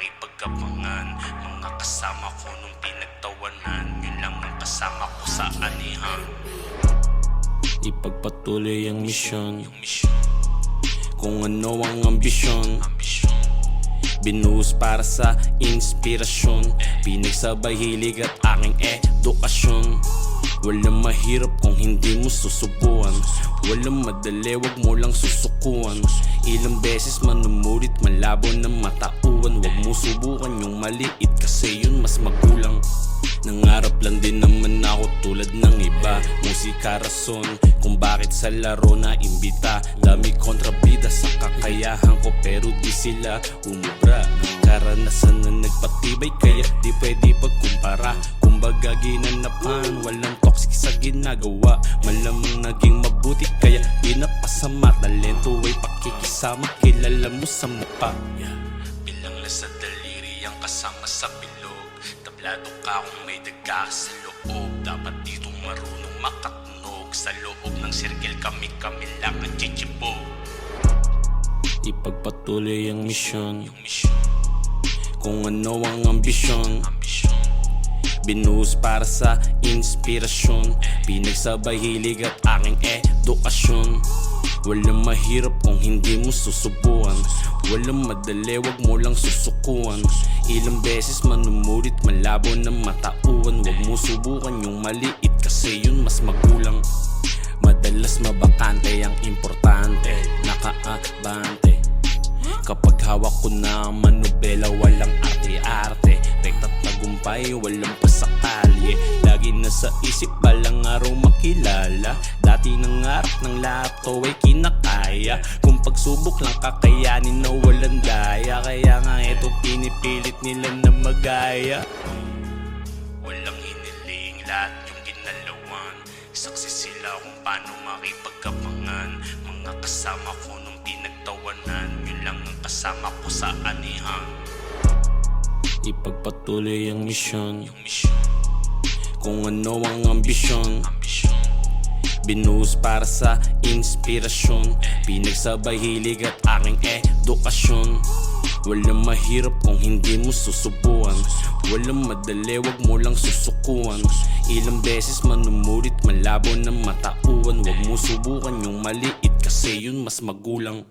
makipagkapangan. Mga kasama ko nung pinagtawanan, yun lang ang kasama ko sa anihan. Ipagpatuloy ang misyon, kung ano ang ambisyon. Binuhos para sa inspirasyon, pinagsabay hilig at aking edukasyon. Walang mahirap kung hindi mo susubukan, walang madali, wag mo lang susukuan. Ilang beses manumulit, malabo na matauan. Wag mo subukan yung maliit kasi yun mas magulang. Nangarap lang din naman ako tulad ng iba. Musika rason kung bakit sa laro na imbita. Dami kontrabida sa kakayahan ko pero di sila umubra. Karanasan na nagpatibay kaya di pwede pagkumpara. Kumbaga ginanapan, walang toxic sa ginagawa. Malamang naging mabuti kaya di napasama. Talento ay pakikisama, kilala mo sa mukha. Bilang lang sa daliri ang kasama sa bilog. Tablado ka kung may daga sa loob. Dapat dito marunong makatunog. Sa loob ng circle kami lang ang chichipo. Ipagpatuloy ang misyon, kung ano ang ambisyon. Binuhos para sa inspirasyon, pinagsabay hilig at aking edukasyon. Walang mahirap kung hindi mo susubukan, walang madali, wag mo lang susukuan. Ilang beses manumulit, malabo na matauan. Wag mo subukan yung maliit kasi yun mas magulang. Madalas mabakante ang importante, nakaabante. Kapag hawak ko na ang manubela, walang arte-arte. Rekta't tagumpay, walang pasakalye. Lagi nasa isip, balang araw makilala. Dati nangarap ng lahat to ay kinakaya. Kung pagsubok lang kakayanin na walang daya. Kaya nga eto pinipilit nila na magaya. Walang hiniling, lahat yung ginalawan. Saksi sila kung paano makipagkapangan. Mga kasama ko nung pinagtawanan, yun lang ang kasama ko sa anihan. Ipagpatuloy ang misyon, kung ano ang ambisyon. Binuhos para sa inspirasyon, pinagsabay hilig at aking edukasyon. Walang mahirap kung hindi mo susubukan, walang madali, wag mo lang susukuan. Ilang beses manumulit, malabo na matauan. Wag mo subukan yung maliit kasi yun mas magulang.